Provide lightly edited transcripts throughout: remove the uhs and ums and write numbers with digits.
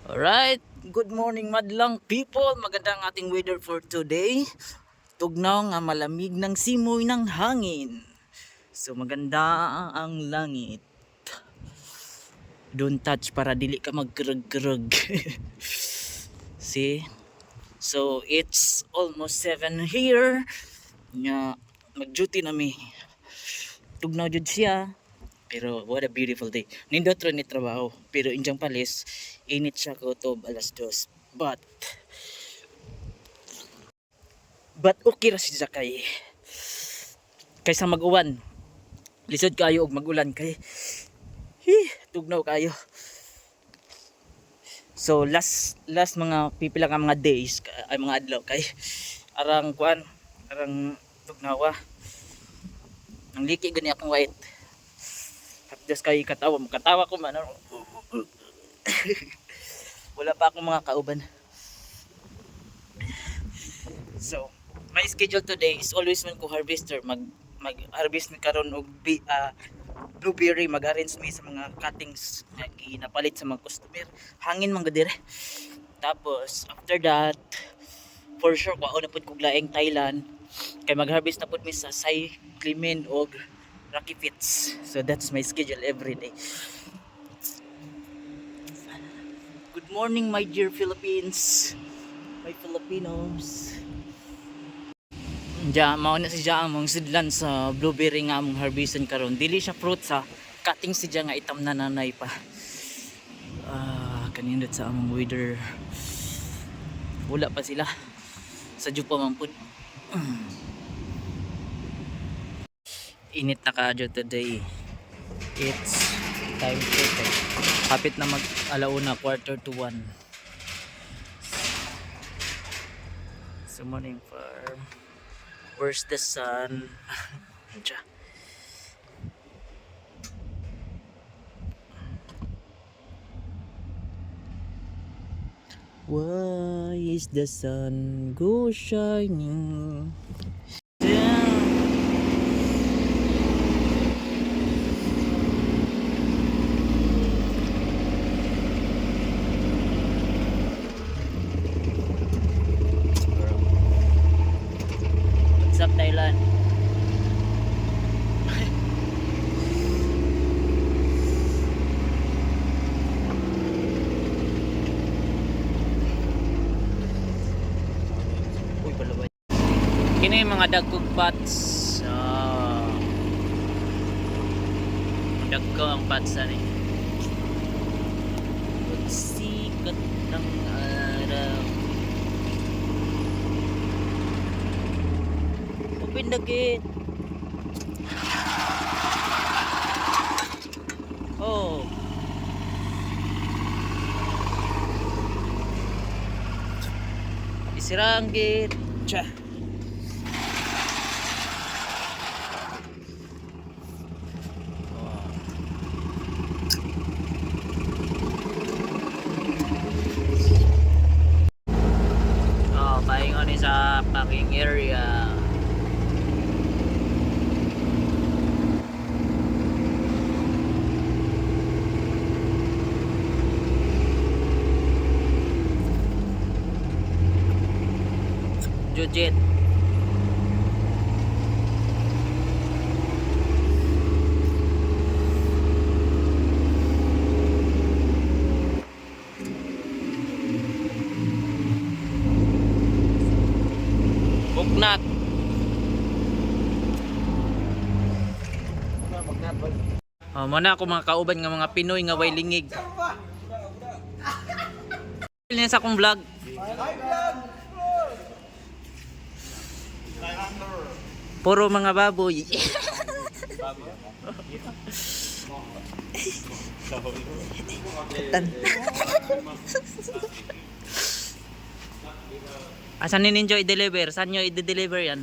Alright, good morning madlang people. Magandang ating weather for today. Tugnaw nga malamig ng simoy ng hangin. So maganda ang langit. Don't touch para dili ka magkrug-krug. See? So it's almost 7 here. Nga mag-duty na mi. Tugnaw jud siya. Pero what a beautiful day. Nindot ron ni trabaho. Pero injang palis, init siya ko to alas 2. But okay ra siya kaysa mag-uwan. Lisod kayo og mag-ulan kay tugnaw kayo. So last mga pipila ka mga days ay mga adlaw kay arang tugnawa. Ang liki gani akong white. Just kay katawa ko man. Wala pa akong mga kauban. So, my schedule today is always man ko harvester mag-harvest mi karon og blueberry, mag-arrange mi sa mga cuttings na ginapalit sa mga customer. Hangin man gadire. Tapos after that, for sure kuha na pud kog laing Thailand kay mag-harvest na pud mi sa Sai Clement og Rocky Fits. So that's my schedule every day. Good morning my dear Philippines, my Filipinos. Mao na siya among sidlan sa blueberry nga among harvestan karon. Dili siya fruit sa cutting siya nga itam na nanay pa. Kanindot sa among weather. Wala pa sila. Sa Jupa man pud. Init na kaadyo today. It's time check. Kapit na mag alauna, 1:45. So morning farm. Where's the sun? Diyan. Why is the sun go shining? What's up, Thailand? Uy, palaway. Kini mga dagkog pots. Dagko ang pots ani. Sikat ng araw. Open the gate. Oh. Isira ang gate. Tcha. Oh, pahinga ni sa parking area. Jujit. Buknat. Muna ako mga kauban nga mga Pinoy nga way lingig. Niya sa akong vlog. Puro mga baboy. Asan ni ninyo i-deliver? Saan nyo i-deliver yan?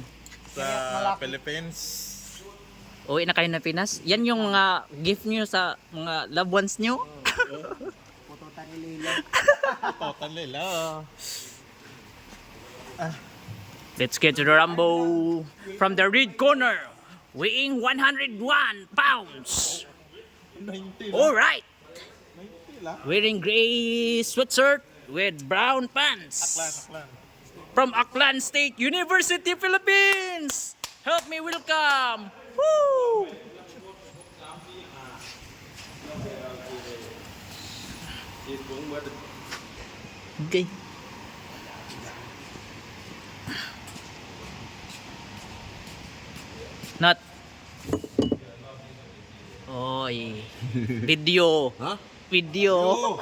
Sa Philippines. Uwi na kayo na Pinas? Yan yung mga gift nyo sa mga loved ones nyo? Total nila. Let's get to the Rambo. From the red corner, weighing 101 pounds. 90 Alright. 90 sila. Wearing gray sweatshirt with brown pants. Aklan. From Aklan State University, Philippines. Help me welcome. Woo! Okay. Not. Oy. Video. Ha? Video. Oh,